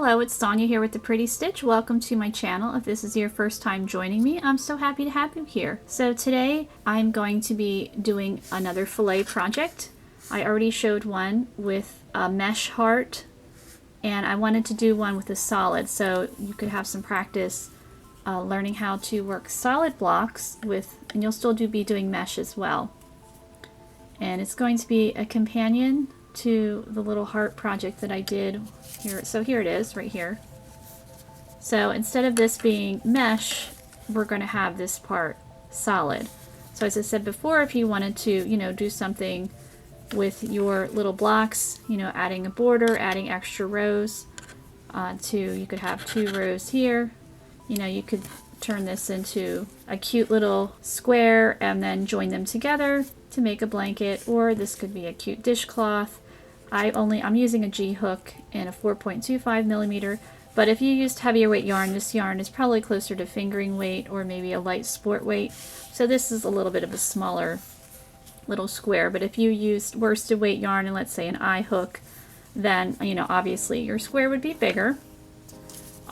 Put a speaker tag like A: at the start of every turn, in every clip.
A: Hello, it's Sonia here with the Pretty Stitch. Welcome to my channel. If this is your first time joining me, I'm so happy to have you here. So today I'm going to be doing another filet project. I already showed one with a mesh heart, and I wanted to do one with a solid so you could have some practice learning how to work solid blocks with, and you'll still be doing mesh as well. And it's going to be a companion to the little heart project that I did here. So here it is right here. So instead of this being mesh, we're going to have this part solid. So as I said before, if you wanted to, do something with your little blocks, adding a border, adding extra rows you could have 2 rows here. You could turn this into a cute little square and then join them together to make a blanket, or this could be a cute dishcloth. I'm using a G hook and a 4.25 millimeter, but if you used heavier weight yarn, this yarn is probably closer to fingering weight or maybe a light sport weight. So this is a little bit of a smaller little square, but if you used worsted weight yarn and let's say an I hook, then obviously your square would be bigger.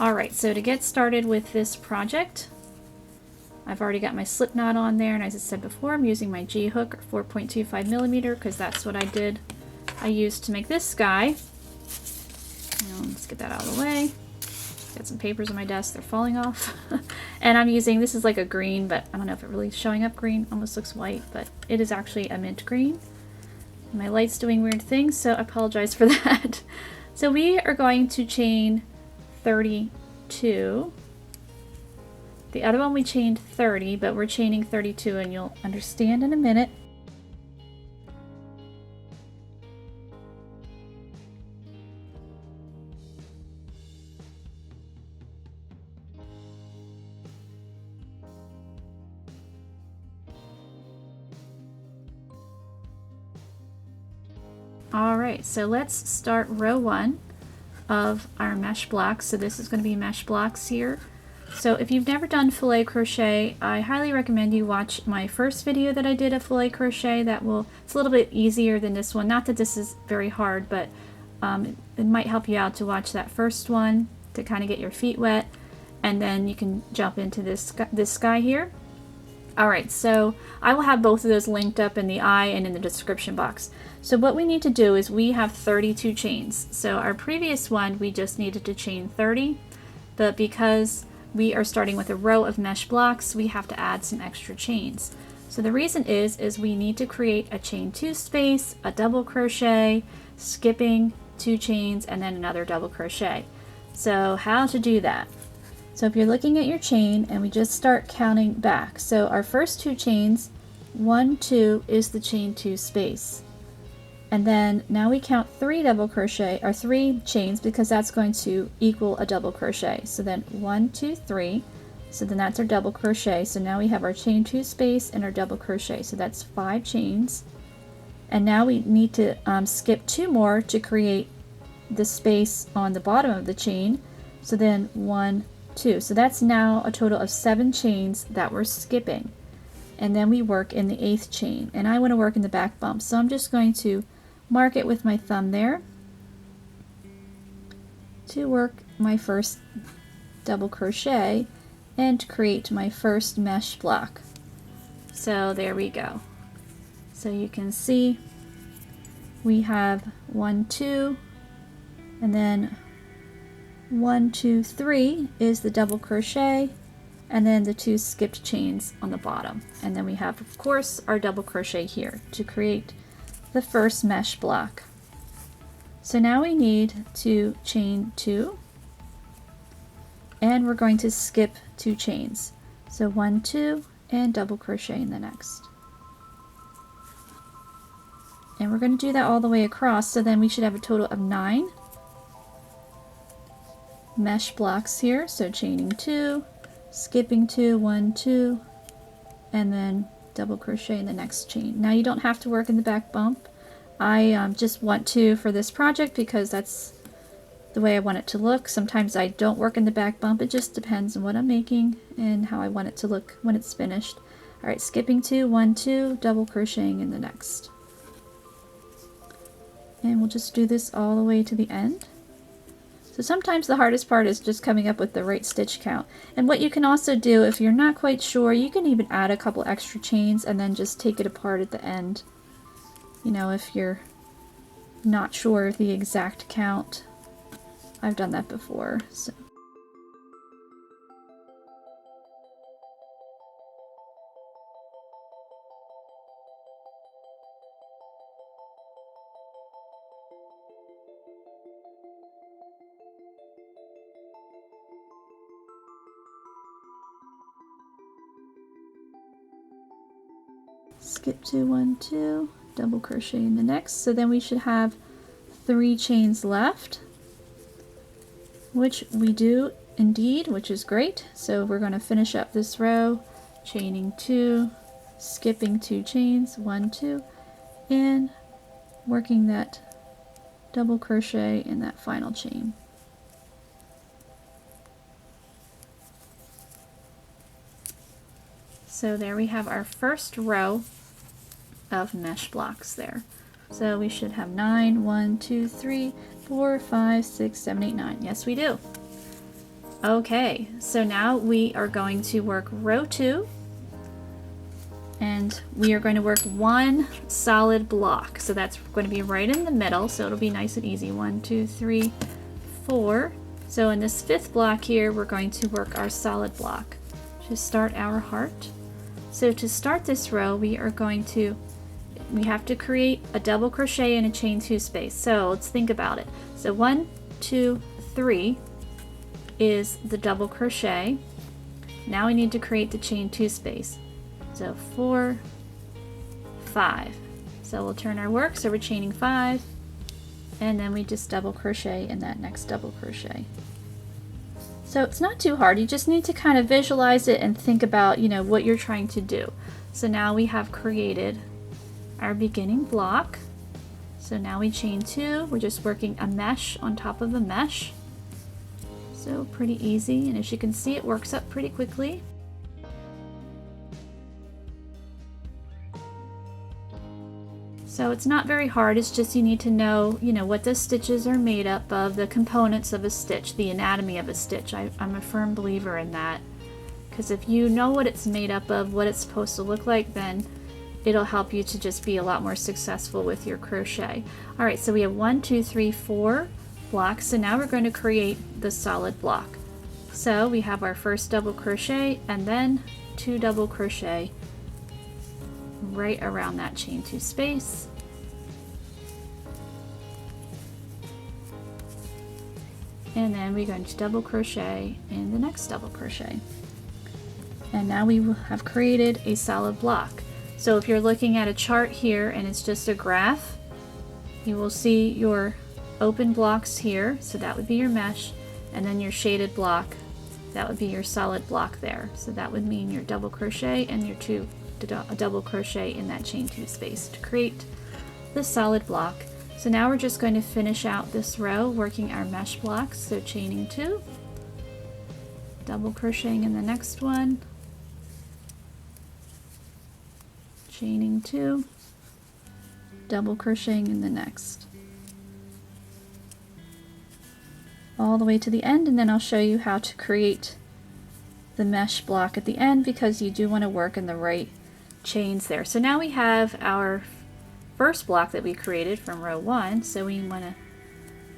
A: Alright, so to get started with this project, I've already got my slip knot on there, and as I said before, I'm using my G hook, 4.25 millimeter, because that's what I used to make this guy. Let's get that out of the way. Got some papers on my desk, they're falling off. And I'm using, this is like a green, but I don't know if it really is showing up green, almost looks white, but it is actually a mint green. My light's doing weird things, so I apologize for that. So we are going to chain 32. The other one we chained 30, but we're chaining 32, and you'll understand in a minute. Alright, so let's start row 1 of our mesh blocks. So this is going to be mesh blocks here. So if you've never done filet crochet, I highly recommend you watch my first video that I did of filet crochet. It's a little bit easier than this one. Not that this is very hard, but it might help you out to watch that first one to kind of get your feet wet, and then you can jump into this guy here. Alright, so I will have both of those linked up in the eye and in the description box. So what we need to do is we have 32 chains. So our previous one, we just needed to chain 30, but because we are starting with a row of mesh blocks, we have to add some extra chains. So the reason is we need to create a chain 2 space, a double crochet, skipping 2 chains, and then another double crochet. So how to do that? So if you're looking at your chain, and we just start counting back. So our first 2 chains, 1, 2 is the chain 2 space. And then now we count 3 double crochet, or 3 chains, because that's going to equal a double crochet. So then 1, 2, 3. So then that's our double crochet. So now we have our chain 2 space and our double crochet. So that's 5 chains. And now we need to skip 2 more to create the space on the bottom of the chain. So then 1, 2. So that's now a total of 7 chains that we're skipping. And then we work in the 8th chain. And I want to work in the back bump. So I'm just going to mark it with my thumb there to work my first double crochet and create my first mesh block. So there we go. So you can see we have 1, 2, and then 1, 2, 3 is the double crochet, and then the 2 skipped chains on the bottom. And then we have, of course, our double crochet here to create the first mesh block. So now we need to chain 2, and we're going to skip 2 chains. So 1, 2, and double crochet in the next. And we're going to do that all the way across, so then we should have a total of 9 mesh blocks here. So chaining 2, skipping 2, 1, 2, and then double crochet in the next chain. Now you don't have to work in the back bump. I just want to for this project because that's the way I want it to look. Sometimes I don't work in the back bump. It just depends on what I'm making and how I want it to look when it's finished. Alright, skipping 2, 1, 2, double crocheting in the next. And we'll just do this all the way to the end. So sometimes the hardest part is just coming up with the right stitch count. And what you can also do, if you're not quite sure, you can even add a couple extra chains and then just take it apart at the end. You know, if you're not sure of the exact count. I've done that before, so. Skip to 1, 2, double crochet in the next. So then we should have 3 chains left, which we do indeed, which is great. So we're going to finish up this row, chaining 2, skipping 2 chains, 1, 2, and working that double crochet in that final chain. So there we have our first row of mesh blocks there. So we should have 9, 1, 2, 3, 4, 5, 6, 7, 8, 9. Yes, we do. Okay, so now we are going to work row 2, and we are going to work 1 solid block. So that's going to be right in the middle, so it'll be nice and easy. 1, 2, 3, 4. So in this 5th block here, we're going to work our solid block to start our heart. So to start this row, we have to create a double crochet and a chain 2 space. So let's think about it. So 1, 2, 3 is the double crochet. Now we need to create the chain 2 space. So 4, 5. So we'll turn our work, so we're chaining 5, and then we just double crochet in that next double crochet. So it's not too hard, you just need to kind of visualize it and think about, you know, what you're trying to do. So now we have created our beginning block. So now we chain 2, we're just working a mesh on top of a mesh. So pretty easy, and as you can see, it works up pretty quickly. So it's not very hard, it's just you need to know, you know, what the stitches are made up of, the components of a stitch, the anatomy of a stitch. I'm a firm believer in that, because if you know what it's made up of, what it's supposed to look like, then it'll help you to just be a lot more successful with your crochet. Alright, so we have 1, 2, 3, 4 blocks, so now we're going to create the solid block. So we have our first double crochet and then 2 double crochet right around that chain 2 space. And then we're going to double crochet in the next double crochet. And now we have created a solid block. So if you're looking at a chart here and it's just a graph, you will see your open blocks here, so that would be your mesh, and then your shaded block, that would be your solid block there. So that would mean your double crochet and your double crochet in that chain 2 space to create the solid block. So now we're just going to finish out this row working our mesh blocks. So chaining 2, double crocheting in the next one, chaining 2, double crocheting in the next, all the way to the end, and then I'll show you how to create the mesh block at the end, because you do want to work in the right chains there. So now we have our first block that we created from row 1, so we want to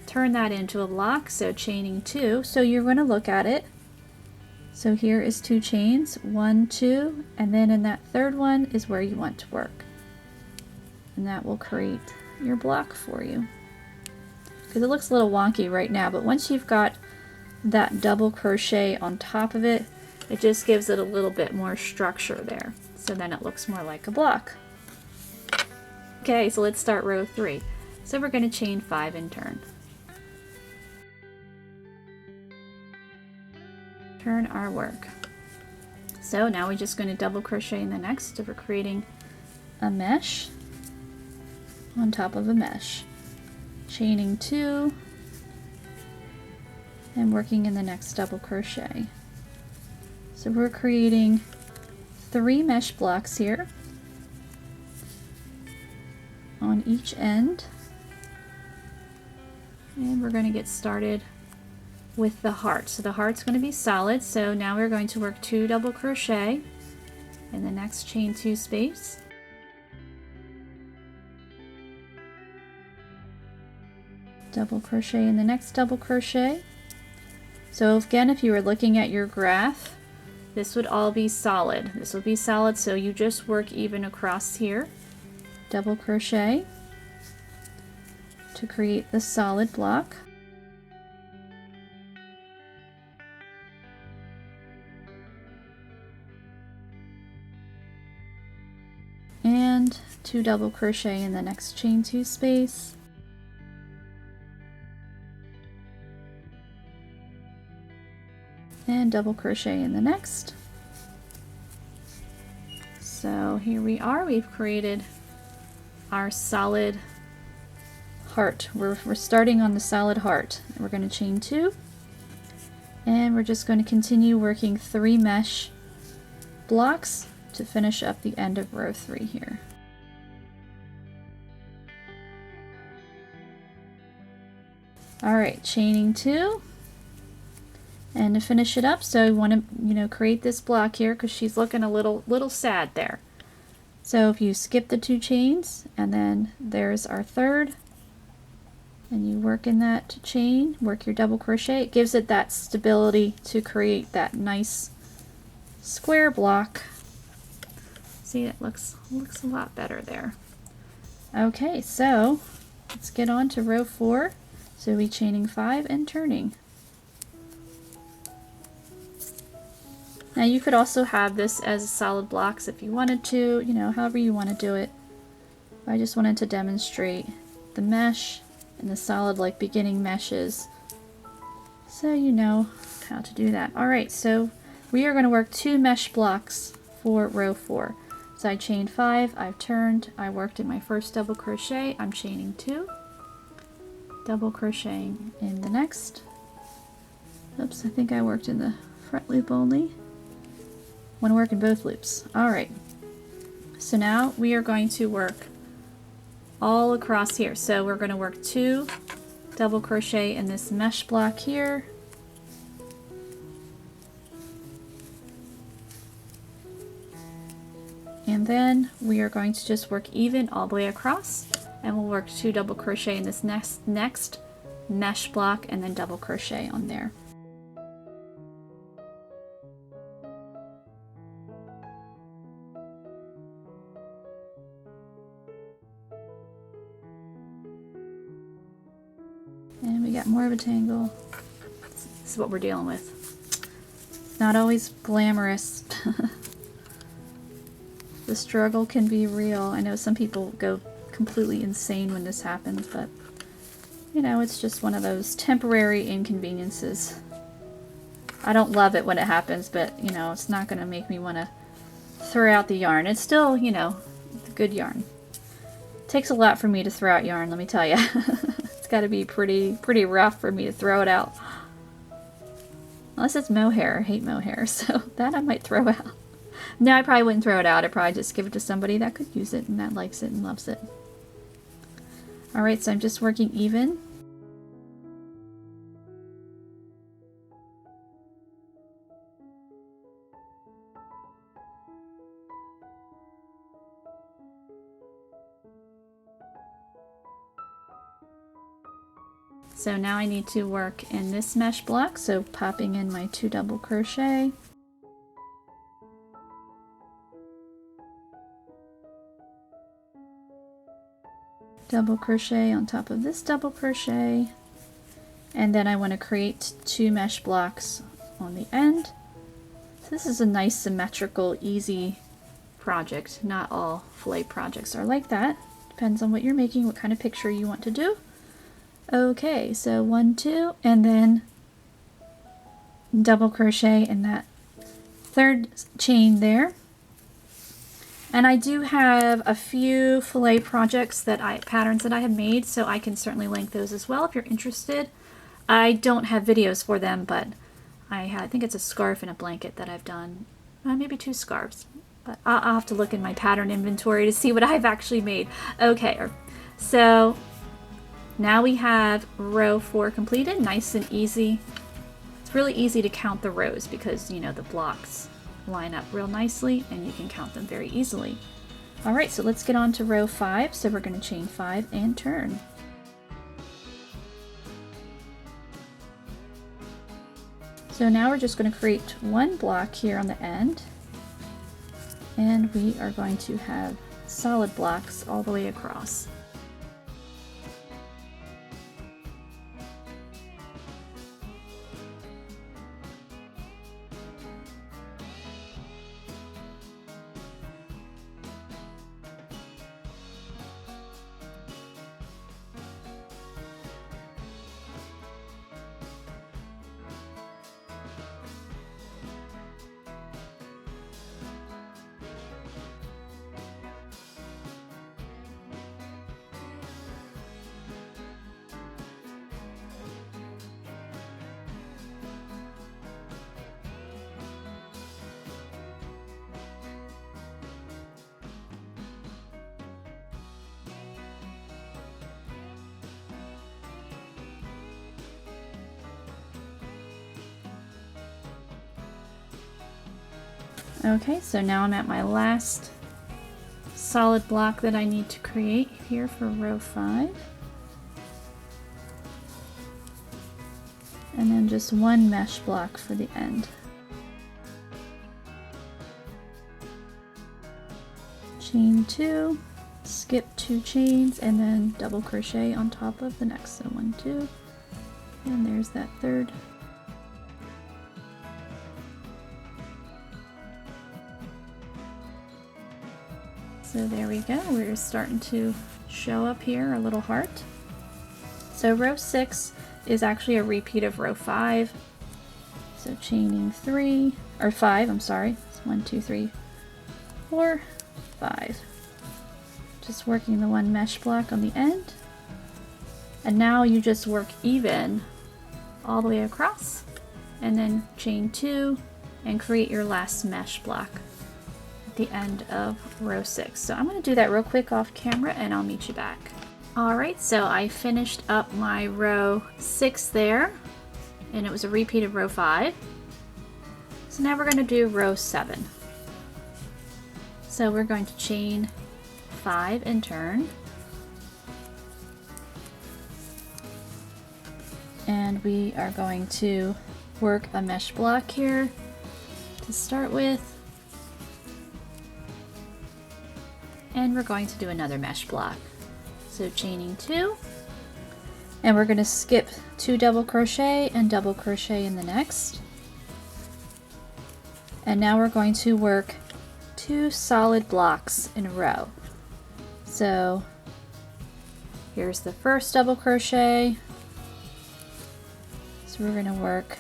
A: turn that into a block. So chaining 2, so you're going to look at it. So here is 2 chains, 1, 2, and then in that third one is where you want to work, and that will create your block for you. Because it looks a little wonky right now, but once you've got that double crochet on top of it, it just gives it a little bit more structure there. So then it looks more like a block. Okay, so let's start row 3. So we're going to chain 5 in turn. Turn our work. So now we're just going to double crochet in the next, so we're creating a mesh on top of a mesh. Chaining 2 and working in the next double crochet. So we're creating 3 mesh blocks here on each end, and we're going to get started with the heart. So the heart's going to be solid. So now we're going to work 2 double crochet in the next chain 2 space. Double crochet in the next double crochet. So again, if you were looking at your graph, this would all be solid. This will be solid, so you just work even across here. Double crochet to create the solid block. And 2 double crochet in the next chain 2 space. And double crochet in the next. So here we are, we've created our solid heart. We're starting on the solid heart. We're going to chain 2, and we're just going to continue working 3 mesh blocks to finish up the end of row 3 here. Alright, chaining 2. And to finish it up, so you want to, create this block here because she's looking a little sad there. So if you skip the 2 chains, and then there's our third, and you work in that chain, work your double crochet, it gives it that stability to create that nice square block. See, it looks a lot better there. Okay, so let's get on to row 4. So we'll be chaining 5 and turning. Now you could also have this as solid blocks if you wanted to, however you want to do it. I just wanted to demonstrate the mesh and the solid like beginning meshes, so you know how to do that. Alright, so we are going to work 2 mesh blocks for row 4. So I chained 5, I've turned, I worked in my first double crochet, I'm chaining 2, double crocheting in the next. Oops, I think I worked in the front loop only. Want to work in both loops. Alright, so now we are going to work all across here. So we're going to work 2 double crochet in this mesh block here. And then we are going to just work even all the way across, and we'll work 2 double crochet in this next mesh block and then double crochet on there. And we got more of a tangle. This is what we're dealing with. It's not always glamorous. The struggle can be real. I know some people go completely insane when this happens, but it's just one of those temporary inconveniences. I don't love it when it happens, but it's not going to make me want to throw out the yarn. It's still, good yarn. It takes a lot for me to throw out yarn, let me tell you. It's got to be pretty rough for me to throw it out. Unless it's mohair. I hate mohair, so that I might throw out. No, I probably wouldn't throw it out. I'd probably just give it to somebody that could use it and that likes it and loves it. Alright, so I'm just working even. So now I need to work in this mesh block, so popping in my 2 double crochet. Double crochet on top of this double crochet, and then I want to create 2 mesh blocks on the end. So this is a nice symmetrical, easy project. Not all filet projects are like that. Depends on what you're making, what kind of picture you want to do. Okay, so 1, 2, and then double crochet in that third chain there. And I do have a few filet projects patterns that I have made, so I can certainly link those as well if you're interested. I don't have videos for them, but I think it's a scarf and a blanket that I've done. Maybe 2 scarves, but I'll have to look in my pattern inventory to see what I've actually made. Okay, so now we have row 4 completed, nice and easy It's really easy to count the rows because, you know, the blocks line up real nicely and you can count them very easily. All right, so let's get on to row 5. So we're going to chain 5 and turn. So now we're just going to create one block here on the end, and we are going to have solid blocks all the way across. Okay, so now I'm at my last solid block that I need to create here for row 5. And then just one mesh block for the end. Chain 2, skip 2 chains, and then double crochet on top of the next. So 1, 2, and there's that third. So there we go, we're starting to show up here a little heart. So row 6 is actually a repeat of row 5. So chaining 3, or 5, I'm sorry. It's 1, 2, 3, 4, 5. Just working the one mesh block on the end. And now you just work even all the way across, and then chain 2 and create your last mesh block the end of row 6. So I'm going to do that real quick off camera and I'll meet you back. Alright, so I finished up my row 6 there, and it was a repeat of row 5. So now we're going to do row 7. So we're going to chain 5 and turn. And we are going to work a mesh block here to start with. And we're going to do another mesh block. So chaining 2, and we're going to skip 2 double crochet and double crochet in the next. And now we're going to work 2 solid blocks in a row. So here's the first double crochet. So we're going to work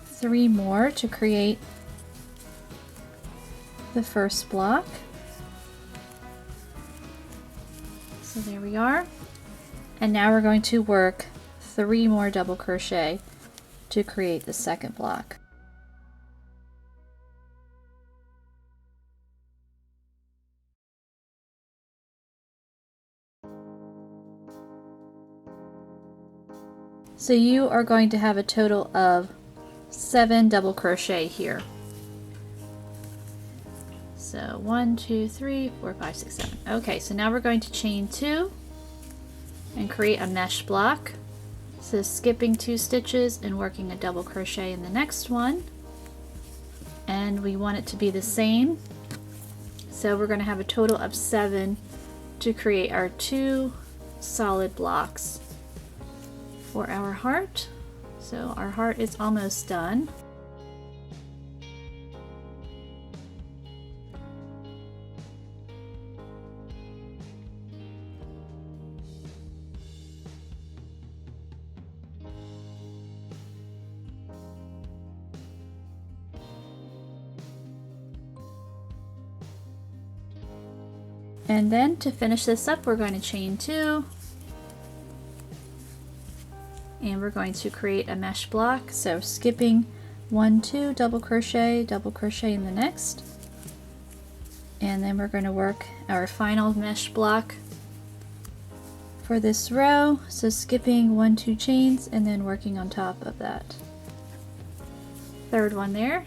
A: 3 more to create the first block. So there we are. And now we're going to work 3 more double crochet to create the second block. So you are going to have a total of 7 double crochet here. So 1, 2, 3, 4, 5, 6, 7. Okay, so now we're going to chain 2 and create a mesh block. So skipping 2 stitches and working a double crochet in the next one. And we want it to be the same. So we're going to have a total of 7 to create our 2 solid blocks for our heart. So our heart is almost done. And then to finish this up, we're going to chain 2, and we're going to create a mesh block. So skipping 1, 2, double crochet in the next, and then we're going to work our final mesh block for this row, so skipping 1, 2 chains and then working on top of that. Third one there.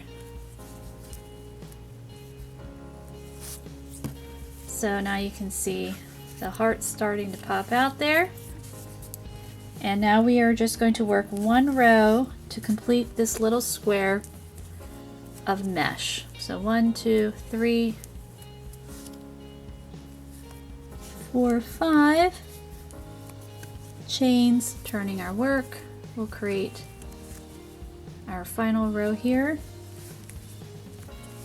A: So now you can see the heart starting to pop out there. And now we are just going to work one row to complete this little square of mesh. So 1, 2, 3, 4, 5 chains, turning our work. We'll create our final row here.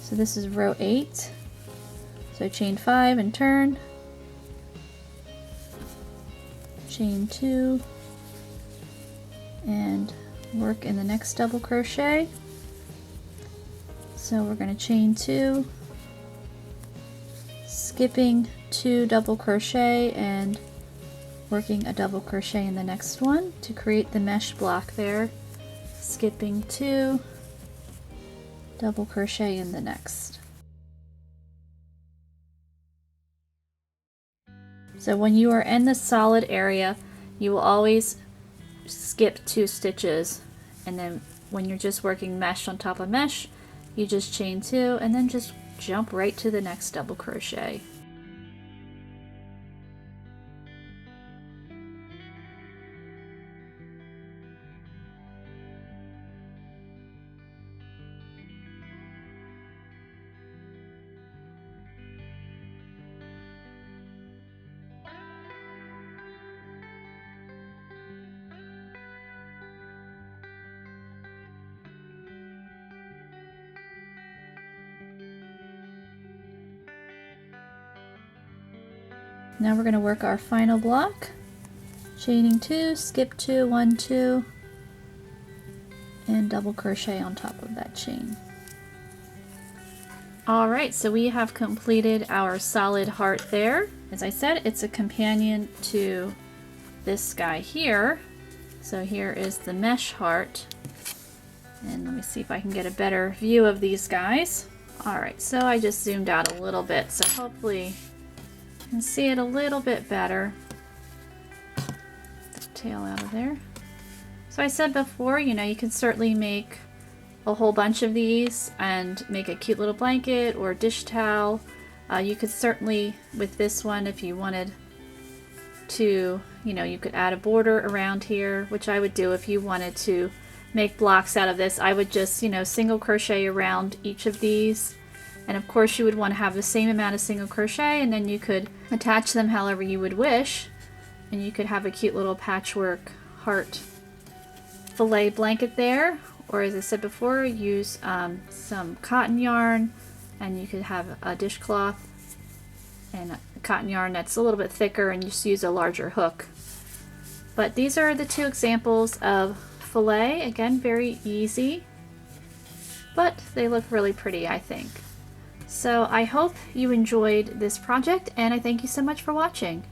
A: So this is row 8. So chain 5 and turn, chain 2, and work in the next double crochet. So we're going to chain 2, skipping 2 double crochet and working a double crochet in the next one to create the mesh block there, skipping 2, double crochet in the next. So when you are in the solid area, you will always skip 2 stitches, and then when you're just working mesh on top of mesh, you just chain 2 and then just jump right to the next double crochet. Now we're going to work our final block, chaining 2, skip 2, 1, 2, and double crochet on top of that chain. Alright, so we have completed our solid heart there. As I said, it's a companion to this guy here. So here is the mesh heart. And let me see if I can get a better view of these guys. Alright, so I just zoomed out a little bit, so hopefully you can see it a little bit better. Tail out of there. So I said before, you know, you can certainly make a whole bunch of these and make a cute little blanket or dish towel. You could certainly, with this one, if you wanted to, you know, you could add a border around here, which I would do if you wanted to make blocks out of this. I would just, you know, single crochet around each of these. And of course you would want to have the same amount of single crochet, and then you could attach them however you would wish. And you could have a cute little patchwork heart fillet blanket there. Or as I said before, use some cotton yarn, and you could have a dishcloth and a cotton yarn that's a little bit thicker, and just use a larger hook. But these are the 2 examples of fillet. Again, very easy, but they look really pretty, I think. So I hope you enjoyed this project, and I thank you so much for watching.